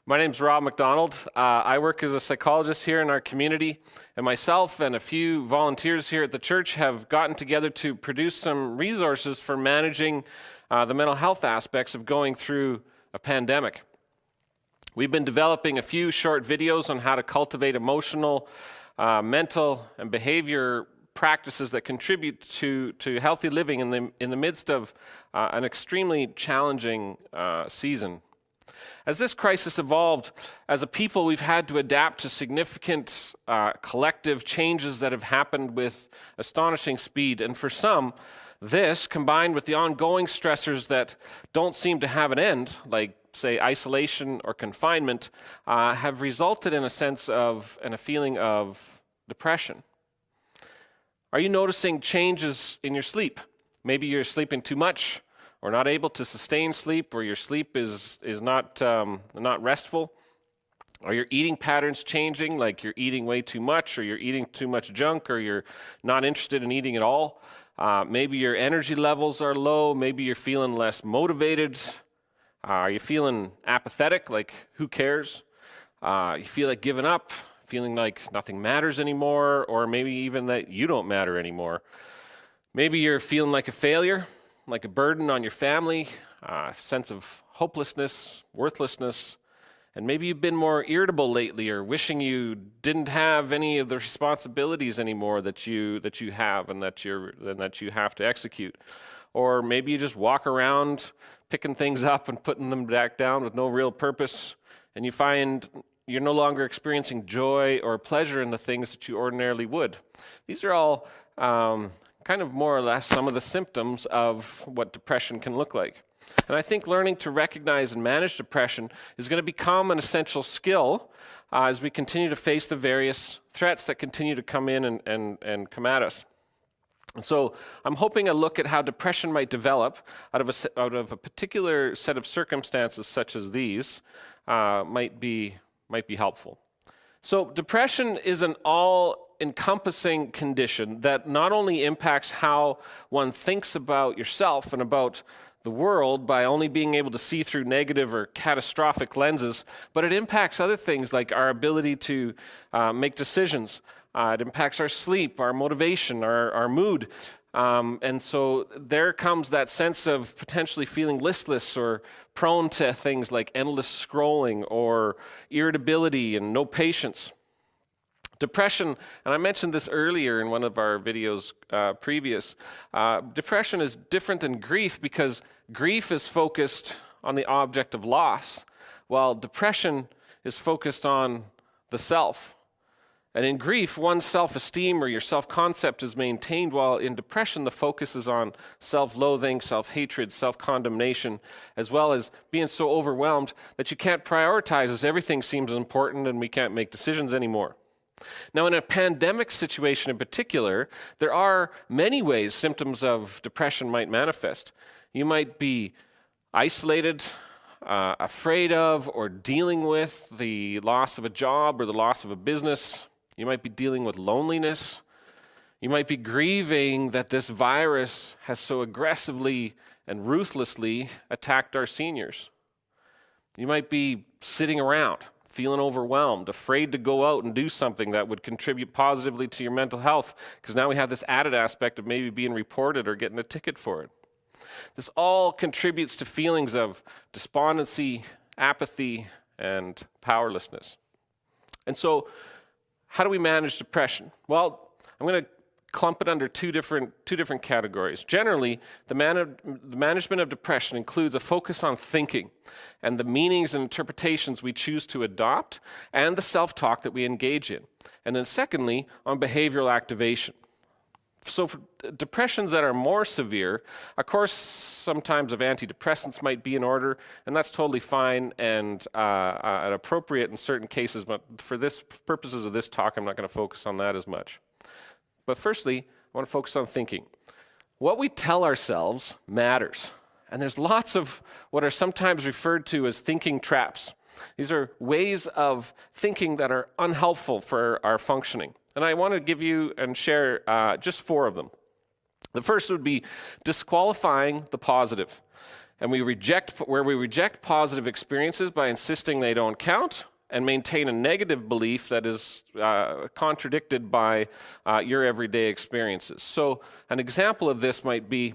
My name's Rob McDonald. I work as a psychologist here in our community, and myself and a few volunteers here at the church have gotten together to produce some resources for managing the mental health aspects of going through a pandemic. We've been developing a few short videos on how to cultivate emotional, mental, and behavior practices that contribute to healthy living in the midst of an extremely challenging season. As this crisis evolved, as a people, we've had to adapt to significant collective changes that have happened with astonishing speed. And for some, this, combined with the ongoing stressors that don't seem to have an end, like, say, isolation or confinement, have resulted in a sense of and a feeling of depression. Are you noticing changes in your sleep? Maybe you're sleeping too much, or not able to sustain sleep, or your sleep is not restful. Are your eating patterns changing, like you're eating way too much, or you're eating too much junk, or you're not interested in eating at all? Maybe your energy levels are low. Maybe you're feeling less motivated. Are you feeling apathetic, like who cares? You feel like giving up, feeling like nothing matters anymore, or maybe even that you don't matter anymore. Maybe you're feeling like a failure, like a burden on your family, a sense of hopelessness, worthlessness, and maybe you've been more irritable lately, or wishing you didn't have any of the responsibilities anymore that you have and that you have to execute. Or maybe you just walk around picking things up and putting them back down with no real purpose, and you find you're no longer experiencing joy or pleasure in the things that you ordinarily would. These are all kind of more or less some of the symptoms of what depression can look like. And I think learning to recognize and manage depression is going to become an essential skill as we continue to face the various threats that continue to come in and come at us. And so I'm hoping a look at how depression might develop out of a particular set of circumstances such as these might be helpful. So depression is an all-encompassing condition that not only impacts how one thinks about yourself and about the world by only being able to see through negative or catastrophic lenses, but it impacts other things like our ability to make decisions. It impacts our sleep, our motivation, our mood. And so there comes that sense of potentially feeling listless or prone to things like endless scrolling or irritability and no patience. Depression, and I mentioned this earlier in one of our videos previous, depression is different than grief because grief is focused on the object of loss, while depression is focused on the self. And in grief, one's self-esteem or your self-concept is maintained, while in depression, the focus is on self-loathing, self-hatred, self-condemnation, as well as being so overwhelmed that you can't prioritize as everything seems important and we can't make decisions anymore. Now, in a pandemic situation in particular, there are many ways symptoms of depression might manifest. You might be isolated, afraid of, or dealing with the loss of a job or the loss of a business. You might be dealing with loneliness. You might be grieving that this virus has so aggressively and ruthlessly attacked our seniors. You might be sitting around, feeling overwhelmed, afraid to go out and do something that would contribute positively to your mental health, because now we have this added aspect of maybe being reported or getting a ticket for it. This all contributes to feelings of despondency, apathy, and powerlessness. And so, how do we manage depression? Well, I'm going to clump it under two different categories. Generally, the management of depression includes a focus on thinking and the meanings and interpretations we choose to adopt and the self-talk that we engage in. And then secondly, on behavioral activation. So for depressions that are more severe, of course, sometimes of antidepressants might be in order, and that's totally fine and appropriate in certain cases, but for this purposes of this talk, I'm not going to focus on that as much. But firstly, I want to focus on thinking. What we tell ourselves matters, and there's lots of what are sometimes referred to as thinking traps. These are ways of thinking that are unhelpful for our functioning. And I want to give you and share just 4 of them. The first would be disqualifying the positive. And we reject positive experiences by insisting they don't count, and maintain a negative belief that is contradicted by your everyday experiences. So an example of this might be,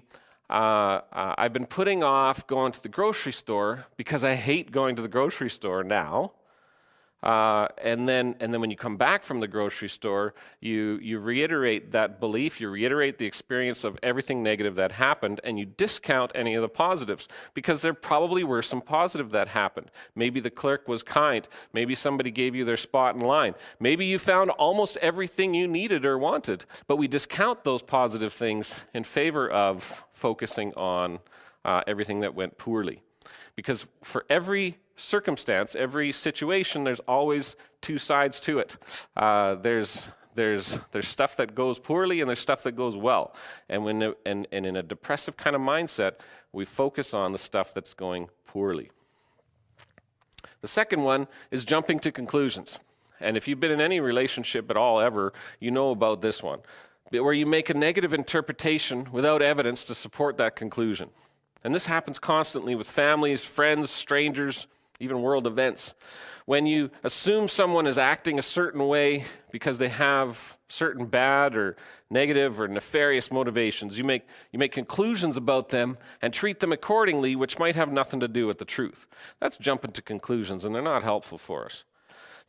I've been putting off going to the grocery store because I hate going to the grocery store now. And then when you come back from the grocery store, you reiterate that belief, you reiterate the experience of everything negative that happened, and you discount any of the positives, because there probably were some positive that happened. Maybe the clerk was kind, maybe somebody gave you their spot in line, maybe you found almost everything you needed or wanted, but we discount those positive things in favor of focusing on everything that went poorly. Because for every circumstance, every situation, there's always two sides to it. There's stuff that goes poorly and there's stuff that goes well. And in a depressive kind of mindset, we focus on the stuff that's going poorly. The second one is jumping to conclusions. And if you've been in any relationship at all ever, you know about this one, where you make a negative interpretation without evidence to support that conclusion. And this happens constantly with families, friends, strangers, even world events. When you assume someone is acting a certain way because they have certain bad or negative or nefarious motivations, you make conclusions about them and treat them accordingly, which might have nothing to do with the truth. That's jumping to conclusions, and they're not helpful for us.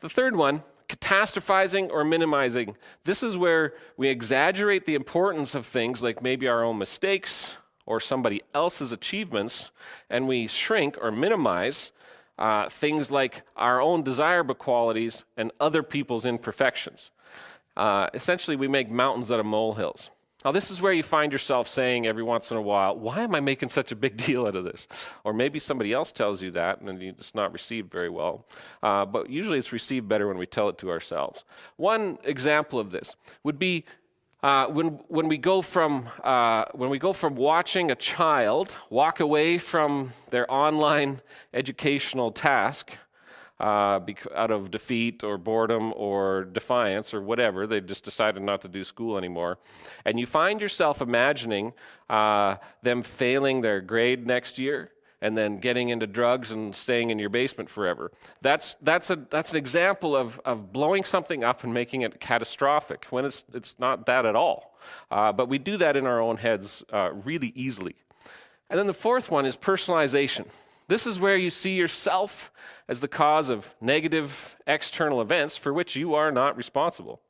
The third one, catastrophizing or minimizing. This is where we exaggerate the importance of things like maybe our own mistakes or somebody else's achievements, and we shrink or minimize things like our own desirable qualities and other people's imperfections. Essentially, we make mountains out of molehills. Now, this is where you find yourself saying every once in a while, why am I making such a big deal out of this? Or maybe somebody else tells you that and it's not received very well. But usually it's received better when we tell it to ourselves. One example of this would be when we go from watching a child walk away from their online educational task out of defeat or boredom or defiance or whatever, they just decided not to do school anymore, and you find yourself imagining them failing their grade next year, and then getting into drugs and staying in your basement forever. That's an example of blowing something up and making it catastrophic when it's not that at all. But we do that in our own heads really easily. And then the fourth one is personalization. This is where you see yourself as the cause of negative external events for which you are not responsible.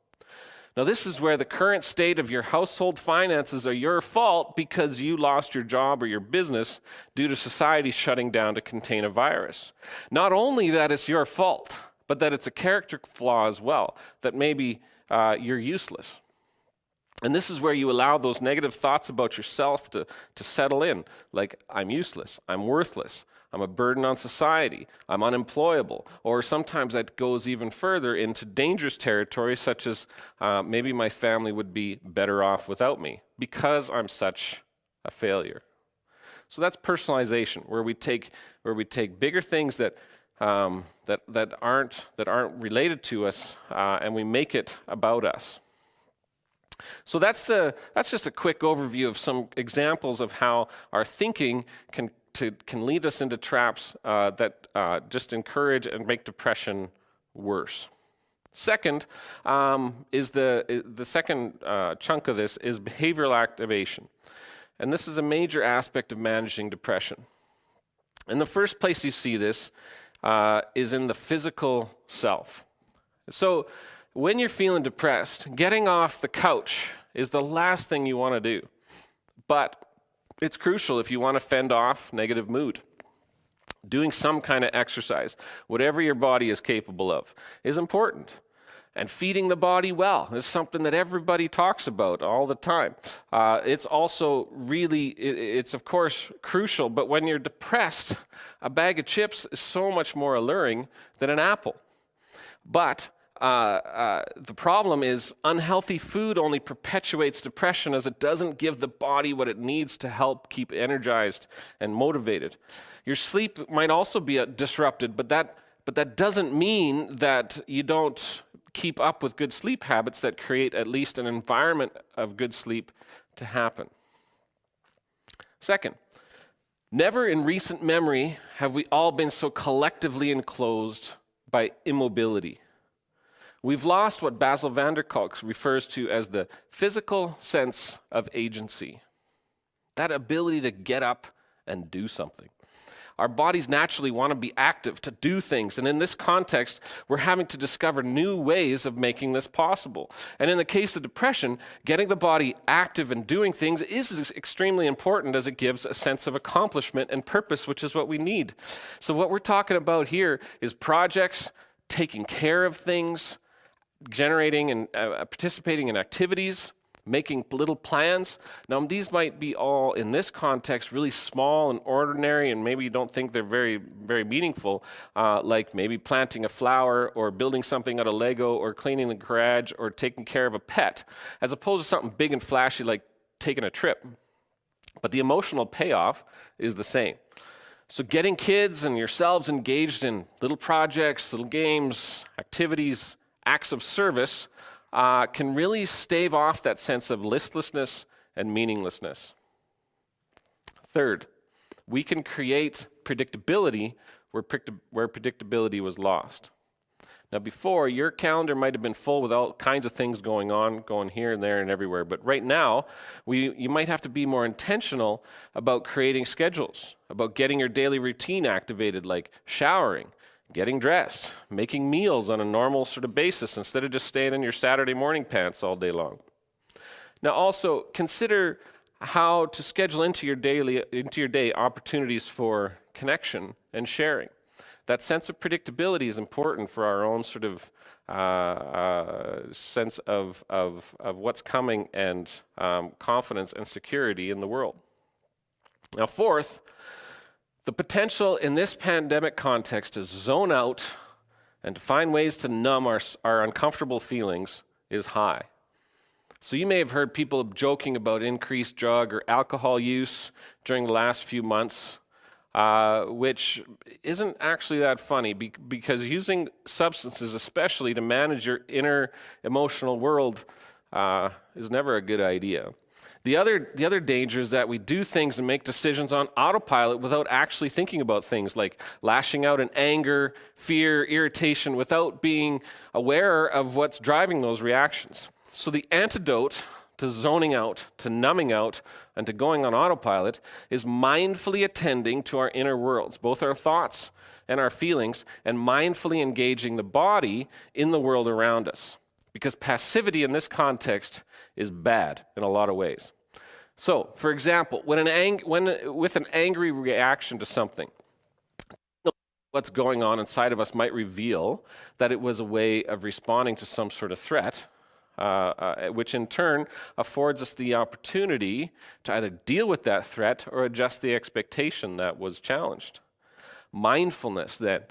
Now, this is where the current state of your household finances are your fault because you lost your job or your business due to society shutting down to contain a virus. Not only that it's your fault, but that it's a character flaw as well, that maybe you're useless. And this is where you allow those negative thoughts about yourself to settle in, like, I'm useless, I'm worthless, I'm a burden on society, I'm unemployable. Or sometimes that goes even further into dangerous territory, such as maybe my family would be better off without me because I'm such a failure. So that's personalization, where we take bigger things that aren't related to us, and we make it about us. So that's just a quick overview of some examples of how our thinking can lead us into traps that just encourage and make depression worse. Second is the second chunk of this is behavioral activation. And this is a major aspect of managing depression. And the first place you see this is in the physical self. So when you're feeling depressed, getting off the couch is the last thing you want to do. But it's crucial if you want to fend off negative mood. Doing some kind of exercise, whatever your body is capable of, is important. And feeding the body well is something that everybody talks about all the time. It's also it's of course crucial, but when you're depressed, a bag of chips is so much more alluring than an apple. But the problem is unhealthy food only perpetuates depression, as it doesn't give the body what it needs to help keep energized and motivated. Your sleep might also be disrupted, but that doesn't mean that you don't keep up with good sleep habits that create at least an environment of good sleep to happen. Second, Never in recent memory have we all been so collectively enclosed by immobility. We've lost what Basil van der Kolk refers to as the physical sense of agency, that ability to get up and do something. Our bodies naturally want to be active, to do things, and in this context, we're having to discover new ways of making this possible. And in the case of depression, getting the body active and doing things is extremely important, as it gives a sense of accomplishment and purpose, which is what we need. So what we're talking about here is projects, taking care of things, generating and participating in activities, making little plans. Now, these might be all, in this context, really small and ordinary, and maybe you don't think they're very, very meaningful, like maybe planting a flower or building something out of Lego or cleaning the garage or taking care of a pet, as opposed to something big and flashy like taking a trip. But the emotional payoff is the same. So getting kids and yourselves engaged in little projects, little games, activities, acts of service can really stave off that sense of listlessness and meaninglessness. Third, we can create predictability where predictability was lost. Now before, your calendar might have been full with all kinds of things going on, going here and there and everywhere, but right now, you might have to be more intentional about creating schedules, about getting your daily routine activated, like showering, getting dressed, making meals on a normal sort of basis instead of just staying in your Saturday morning pants all day long. Now also consider how to schedule into your day opportunities for connection and sharing. That sense of predictability is important for our own sort of sense of what's coming and confidence and security in the world. Now fourth, the potential in this pandemic context to zone out and to find ways to numb our uncomfortable feelings is high. So you may have heard people joking about increased drug or alcohol use during the last few months, which isn't actually that funny because using substances, especially to manage your inner emotional world, is never a good idea. The other danger is that we do things and make decisions on autopilot without actually thinking about things like lashing out in anger, fear, irritation, without being aware of what's driving those reactions. So the antidote to zoning out, to numbing out, and to going on autopilot is mindfully attending to our inner worlds, both our thoughts and our feelings, and mindfully engaging the body in the world around us. Because passivity in this context is bad in a lot of ways. So, for example, with an angry reaction to something, what's going on inside of us might reveal that it was a way of responding to some sort of threat, which in turn affords us the opportunity to either deal with that threat or adjust the expectation that was challenged. Mindfulness then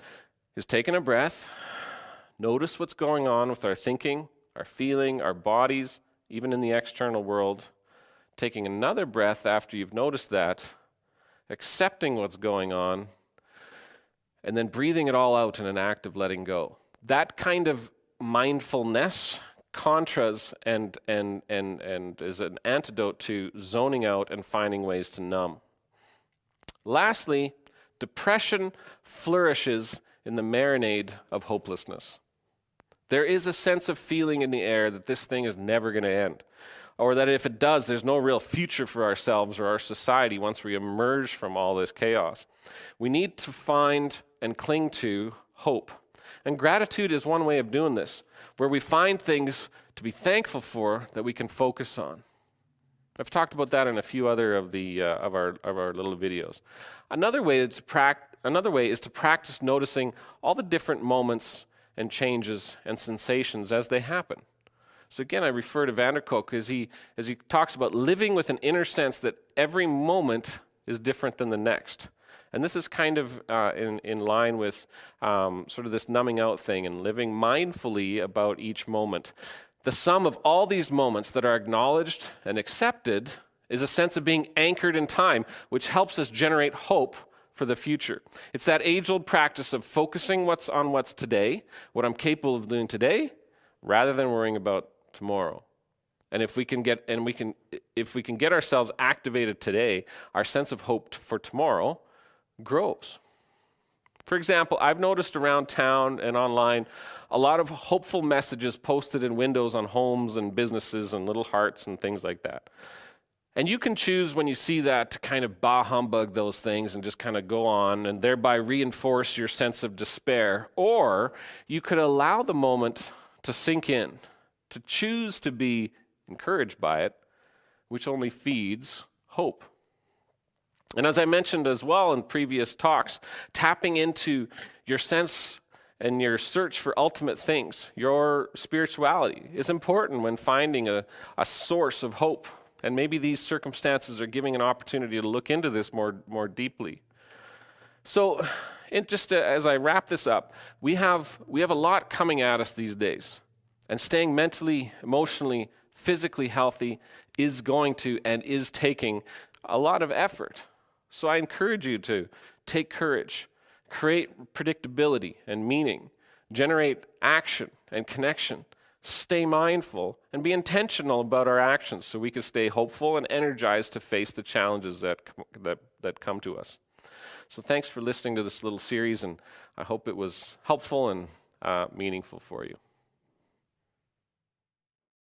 is taking a breath, notice what's going on with our thinking, our feeling, our bodies, even in the external world, taking another breath after you've noticed that, accepting what's going on, and then breathing it all out in an act of letting go. That kind of mindfulness contras and is an antidote to zoning out and finding ways to numb. Lastly, depression flourishes in the marinade of hopelessness. There is a sense of feeling in the air that this thing is never going to end, or that if it does, there's no real future for ourselves or our society once we emerge from all this chaos. We need to find and cling to hope. And gratitude is one way of doing this, where we find things to be thankful for that we can focus on. I've talked about that in a few other of our little videos. Another way is to practice noticing all the different moments and changes and sensations as they happen. So again, I refer to van der Kolk as he talks about living with an inner sense that every moment is different than the next. And this is kind of in line with sort of this numbing out thing and living mindfully about each moment. The sum of all these moments that are acknowledged and accepted is a sense of being anchored in time, which helps us generate hope for the future. It's that age-old practice of focusing on what's today, what I'm capable of doing today, rather than worrying about tomorrow. And if we can get ourselves activated today, our sense of hope for tomorrow grows. For example, I've noticed around town and online a lot of hopeful messages posted in windows on homes and businesses and little hearts and things like that. And you can choose when you see that to kind of bah humbug those things and just kind of go on and thereby reinforce your sense of despair. Or you could allow the moment to sink in, to choose to be encouraged by it, which only feeds hope. And as I mentioned as well in previous talks, tapping into your sense and your search for ultimate things, your spirituality, is important when finding a source of hope. And maybe these circumstances are giving an opportunity to look into this more deeply. So as I wrap this up, we have a lot coming at us these days. And staying mentally, emotionally, physically healthy is going to and is taking a lot of effort. So I encourage you to take courage, create predictability and meaning, generate action and connection, stay mindful, and be intentional about our actions so we can stay hopeful and energized to face the challenges that come to us. So thanks for listening to this little series, and I hope it was helpful and meaningful for you.